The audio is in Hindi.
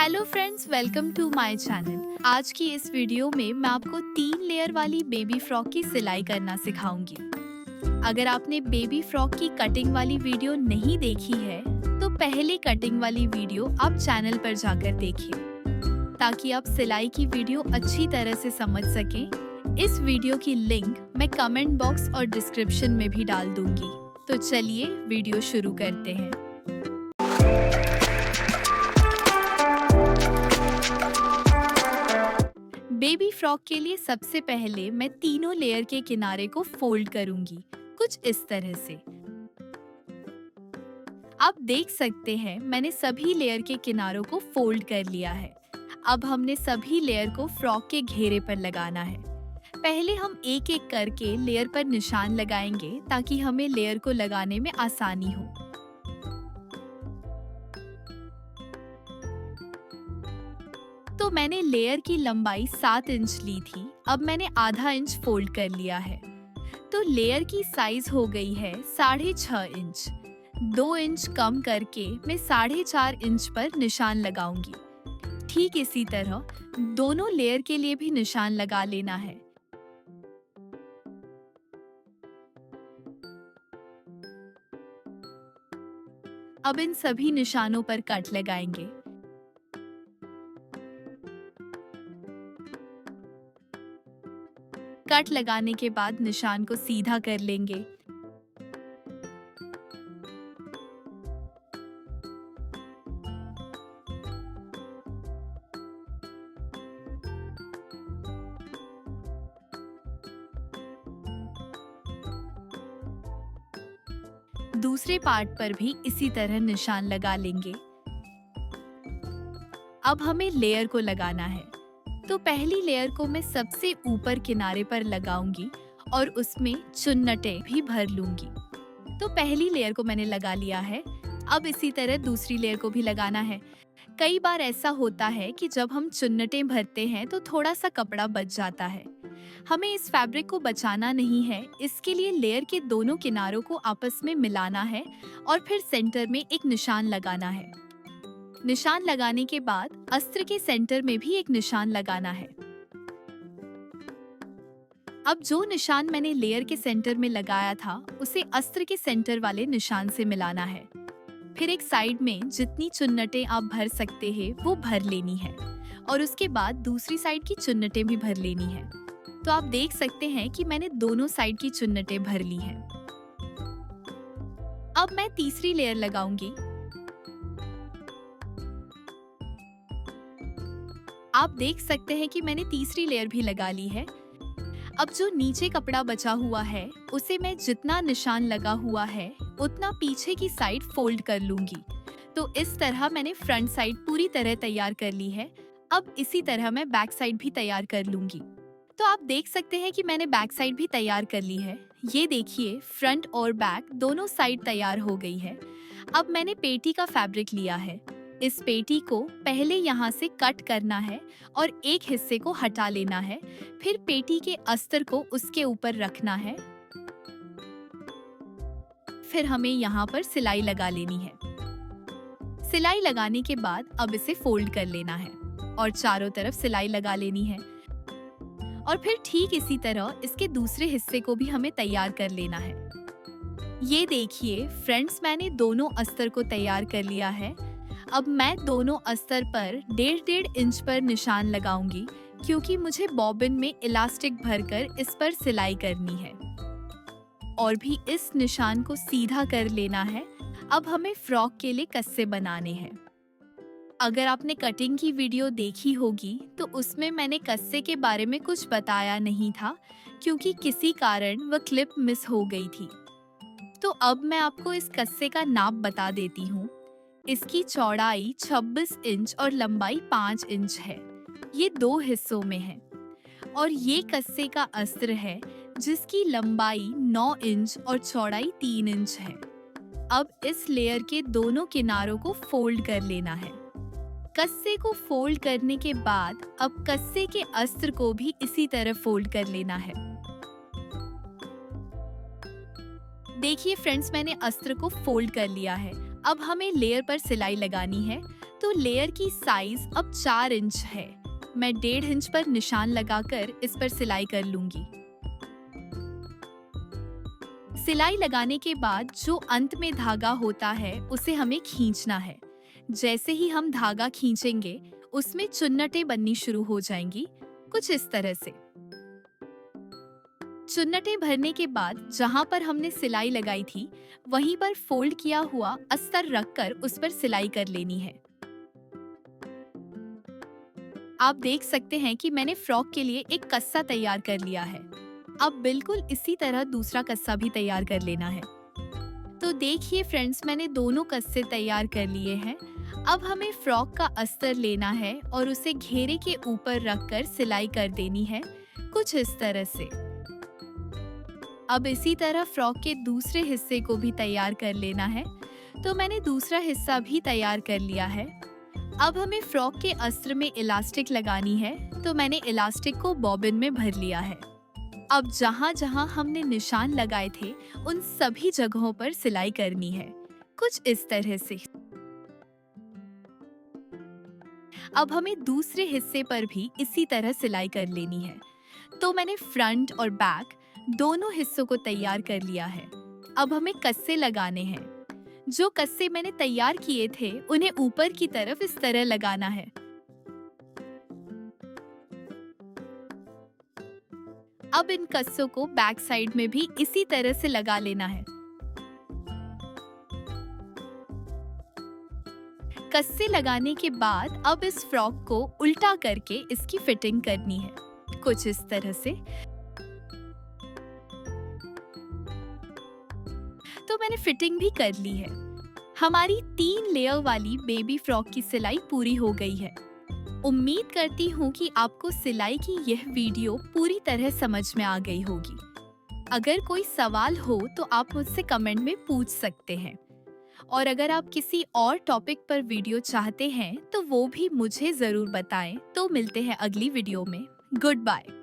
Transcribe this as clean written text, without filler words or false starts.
Hello friends, welcome to my channel. आज की इस वीडियो में मैं आपको 3 लेयर वाली बेबी फ्रॉक की सिलाई करना सिखाऊंगी। अगर आपने बेबी फ्रॉक की कटिंग वाली वीडियो नहीं देखी है तो पहले कटिंग वाली वीडियो आप चैनल पर जाकर देखिए ताकि आप सिलाई की वीडियो अच्छी तरह से समझ सकें। इस वीडियो की लिंक मैं कमेंट बॉक्स और डिस्क्रिप्शन में भी डाल दूंगी। तो चलिए वीडियो शुरू करते हैं। बेबी फ्रॉक के लिए सबसे पहले मैं तीनों लेयर के किनारे को फोल्ड करूंगी, कुछ इस तरह से। आप देख सकते हैं मैंने सभी लेयर के किनारों को फोल्ड कर लिया है। अब हमने सभी लेयर को फ्रॉक के घेरे पर लगाना है। पहले हम एक एक करके लेयर पर निशान लगाएंगे ताकि हमें लेयर को लगाने में आसानी हो। तो मैंने लेयर की लंबाई 7 इंच ली थी, अब मैंने आधा इंच फोल्ड कर लिया है। तो लेयर की साइज हो गई है 6.5 इंच। 2 इंच कम करके मैं 4.5 इंच पर निशान लगाऊंगी। ठीक इसी तरह दोनों लेयर के लिए भी निशान लगा लेना है। अब इन सभी निशानों पर कट लगाएंगे। कट लगाने के बाद निशान को सीधा कर लेंगे। दूसरे पार्ट पर भी इसी तरह निशान लगा लेंगे। अब हमें लेयर को लगाना है। तो पहली लेयर को मैं सबसे ऊपर किनारे पर लगाऊंगी और उसमें चुन्नटें भी भर लूंगी। तो पहली लेयर को मैंने लगा लिया है। अब इसी तरह दूसरी लेयर को भी लगाना है। कई बार ऐसा होता है कि जब हम चुन्नटें भरते हैं तो थोड़ा सा कपड़ा बच जाता है। हमें इस फैब्रिक को बचाना नहीं है, इसके लिए लेयर के दोनों किनारों को आपस में मिलाना है और फिर सेंटर में एक निशान लगाना है। निशान लगाने के बाद अस्त्र के सेंटर में भी एक निशान लगाना है। अब जो निशान मैंने लेयर के सेंटर में लगाया था उसे अस्त्र के सेंटर वाले निशान से मिलाना है। फिर एक साइड में जितनी चुन्नटें आप भर सकते हैं वो भर लेनी है और उसके बाद दूसरी साइड की चुन्नटें भी भर लेनी है। तो आप देख सकते हैं कि मैंने दोनों साइड की चुन्नटें भर ली हैं। अब मैं तीसरी लेयर लगाऊंगी। आप देख सकते हैं कि मैंने तीसरी लेयर भी लगा ली है। अब जो नीचे कपड़ा बचा हुआ है उसे मैं जितना निशान लगा हुआ है उतना पीछे की साइड फोल्ड कर लूंगी। तो इस तरह मैंने फ्रंट साइड पूरी तरह तैयार कर ली है। अब इसी तरह मैं बैक साइड भी तैयार कर लूंगी। तो आप देख सकते हैं कि मैंने बैक साइड भी तैयार कर ली है। ये देखिए, फ्रंट और बैक दोनों साइड तैयार हो गई है। अब मैंने पेटी का फैब्रिक लिया है। इस पेटी को पहले यहाँ से कट करना है और एक हिस्से को हटा लेना है। फिर पेटी के अस्तर को उसके ऊपर रखना है। फिर हमें यहाँ पर सिलाई लगा लेनी है। सिलाई लगाने के बाद अब इसे फोल्ड कर लेना है और चारों तरफ सिलाई लगा लेनी है। और फिर ठीक इसी तरह इसके दूसरे हिस्से को भी हमें तैयार कर लेना है। ये देखिए फ्रेंड्स, मैंने दोनों अस्तर को तैयार कर लिया है। अब मैं दोनों अस्तर पर 1.5 इंच पर निशान लगाऊंगी क्योंकि मुझे बॉबिन में इलास्टिक भरकर इस पर सिलाई करनी है। और भी इस निशान को सीधा कर लेना है। अब हमें फ्रॉक के लिए कस्से बनाने हैं। अगर आपने कटिंग की वीडियो देखी होगी तो उसमें मैंने कस्से के बारे में कुछ बताया नहीं था क्योंकि किसी कारण वह क्लिप मिस हो गई थी। तो अब मैं आपको इस कस्से का नाप बता देती हूँ। इसकी चौड़ाई 26 इंच और लंबाई 5 इंच है। ये 2 हिस्सों में है। और ये कस्से का अस्त्र है जिसकी लंबाई 9 इंच और चौड़ाई 3 इंच है। अब इस लेयर के दोनों किनारों को फोल्ड कर लेना है। कस्से को फोल्ड करने के बाद अब कस्से के अस्त्र को भी इसी तरह फोल्ड कर लेना है। देखिए फ्रेंड्स, मैंने अस्त्र को फोल्ड कर लिया है। अब हमें लेयर पर सिलाई लगानी है। तो लेयर की साइज अब 4 इंच है। मैं 1.5 इंच पर निशान लगाकर इस पर सिलाई कर लूंगी। सिलाई लगाने के बाद जो अंत में धागा होता है उसे हमें खींचना है। जैसे ही हम धागा खींचेंगे उसमें चुन्नटें बननी शुरू हो जाएंगी, कुछ इस तरह से। चुन्नटें भरने के बाद जहां पर हमने सिलाई लगाई थी वहीं पर फोल्ड किया हुआ अस्तर रखकर उस पर सिलाई कर लेनी है। आप देख सकते हैं कि मैंने फ्रॉक के लिए एक कस्सा तैयार कर लिया है। अब बिल्कुल इसी तरह दूसरा कस्सा भी तैयार कर लेना है। तो देखिए फ्रेंड्स, मैंने दोनों कस्से तैयार कर लिए हैं। अब हमें फ्रॉक का अस्तर लेना है और उसे घेरे के ऊपर रखकर सिलाई कर देनी है, कुछ इस तरह से। अब इसी तरह फ्रॉक के दूसरे हिस्से को भी तैयार कर लेना है। तो मैंने दूसरा हिस्सा भी तैयार कर लिया है। अब हमें फ्रॉक के अस्त्र में इलास्टिक लगानी है, तो मैंने इलास्टिक को बॉबिन में भर लिया है। अब जहां जहां हमने निशान लगाए थे उन सभी जगहों पर सिलाई करनी है, कुछ इस तरह से। अब हमें दूसरे हिस्से पर भी इसी तरह सिलाई कर लेनी है। तो मैंने फ्रंट और बैक दोनों हिस्सों को तैयार कर लिया है। अब हमें कस्से लगाने हैं। जो कस्से मैंने तैयार किए थे उन्हें ऊपर की तरफ इस तरह लगाना है। अब इन कस्सों को बैक साइड में भी इसी तरह से लगा लेना है। कस्से लगाने के बाद अब इस फ्रॉक को उल्टा करके इसकी फिटिंग करनी है, कुछ इस तरह से। तो मैंने फिटिंग भी कर ली है। हमारी 3 लेयर वाली बेबी फ्रॉक की सिलाई पूरी हो गई है। उम्मीद करती हूँ कि आपको सिलाई की यह वीडियो पूरी तरह समझ में आ गई होगी। अगर कोई सवाल हो तो आप मुझसे कमेंट में पूछ सकते हैं। और अगर आप किसी और टॉपिक पर वीडियो चाहते हैं तो वो भी मुझे ज़रूर बताएं। तो मिलते हैं अगली वीडियो में। Good bye.